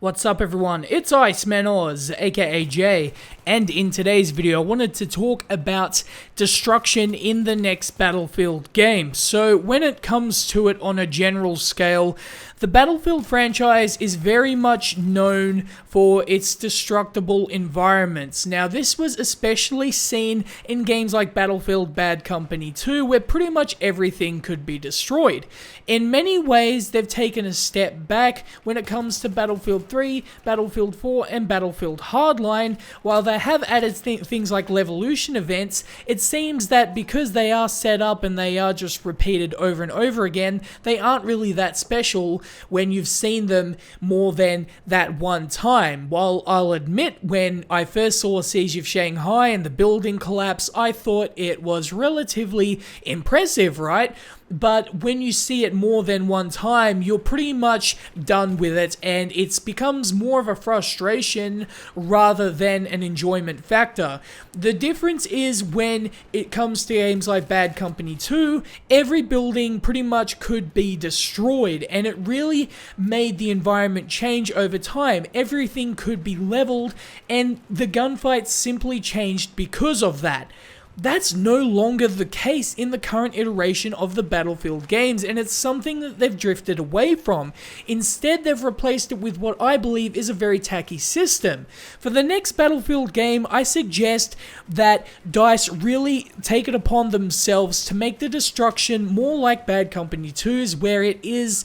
What's up everyone, it's Iceman Oz, aka Jay, and in today's video I wanted to talk about destruction in the next Battlefield game. So when it comes to it on a general scale, the Battlefield franchise is very much known for its destructible environments. Now this was especially seen in games like Battlefield Bad Company 2, where pretty much everything could be destroyed. In many ways they've taken a step back when it comes to Battlefield 3, Battlefield 4, and Battlefield Hardline. While they have added things like Levolution events, it seems that because they are set up and they are just repeated over and over again, they aren't really that special when you've seen them more than that one time. While I'll admit, when I first saw Siege of Shanghai and the building collapse, I thought it was relatively impressive, right? But when you see it more than one time, you're pretty much done with it, and it becomes more of a frustration rather than an enjoyment factor. The difference is when it comes to games like Bad Company 2, every building pretty much could be destroyed, and it really made the environment change over time. Everything could be leveled, and the gunfights simply changed because of that. That's no longer the case in the current iteration of the Battlefield games, and it's something that they've drifted away from. Instead, they've replaced it with what I believe is a very tacky system. For the next Battlefield game, I suggest that DICE really take it upon themselves to make the destruction more like Bad Company 2's, where it is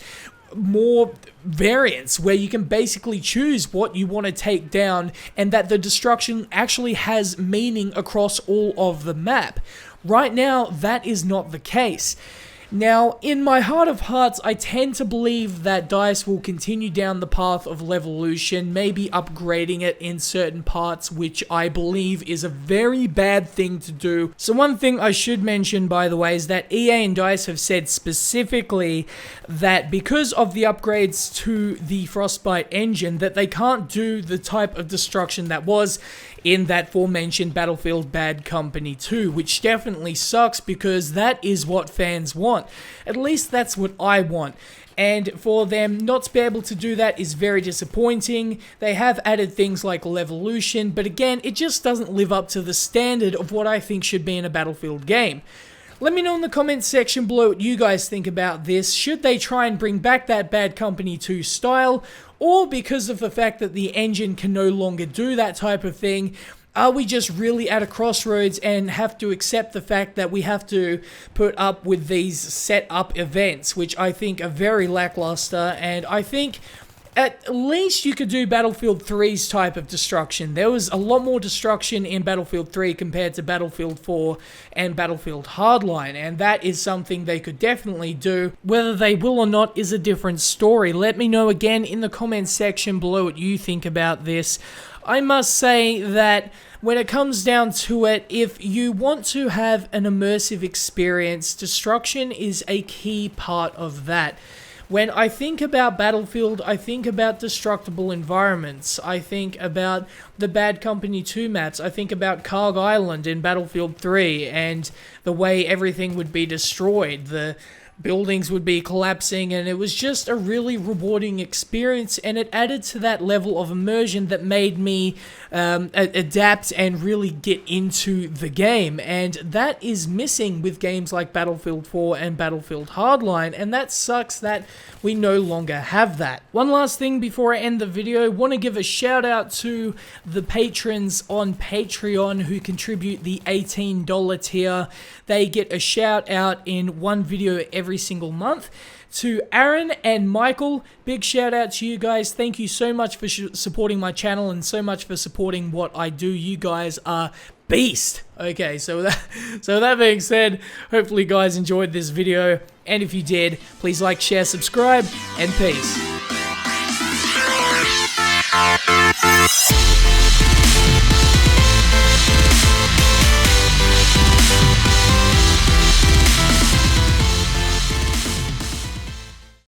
more variants, where you can basically choose what you want to take down, and that the destruction actually has meaning across all of the map. Right now, that is not the case. Now, in my heart of hearts, I tend to believe that DICE will continue down the path of Levolution, maybe upgrading it in certain parts, which I believe is a very bad thing to do. So one thing I should mention, by the way, is that EA and DICE have said specifically that because of the upgrades to the Frostbite engine, that they can't do the type of destruction that was in that aforementioned Battlefield Bad Company 2, which definitely sucks because that is what fans want. At least that's what I want. And for them not to be able to do that is very disappointing. They have added things like Levolution, but again, it just doesn't live up to the standard of what I think should be in a Battlefield game. Let me know in the comments section below what you guys think about this. Should they try and bring back that Bad Company 2 style? Or because of the fact that the engine can no longer do that type of thing, are we just really at a crossroads and have to accept the fact that we have to put up with these set up events, which I think are very lackluster, and I think at least you could do Battlefield 3's type of destruction. There was a lot more destruction in Battlefield 3 compared to Battlefield 4 and Battlefield Hardline, and that is something they could definitely do. Whether they will or not is a different story. Let me know again in the comments section below what you think about this. I must say that when it comes down to it, if you want to have an immersive experience, destruction is a key part of that. When I think about Battlefield, I think about destructible environments. I think about the Bad Company 2 maps. I think about Karg Island in Battlefield 3 and the way everything would be destroyed. The buildings would be collapsing, and it was just a really rewarding experience, and it added to that level of immersion that made me adapt and really get into the game, and that is missing with games like Battlefield 4 and Battlefield Hardline, and that sucks that we no longer have that. One last thing before I end the video, want to give a shout out to the patrons on Patreon who contribute the $18 tier. They get a shout out in one video every single month. To Aaron and Michael, big shout out to you guys. Thank you so much for supporting my channel and so much for supporting what I do. You guys are beast. Okay, so that being said, hopefully you guys enjoyed this video, and if you did, please like, share, subscribe, and peace.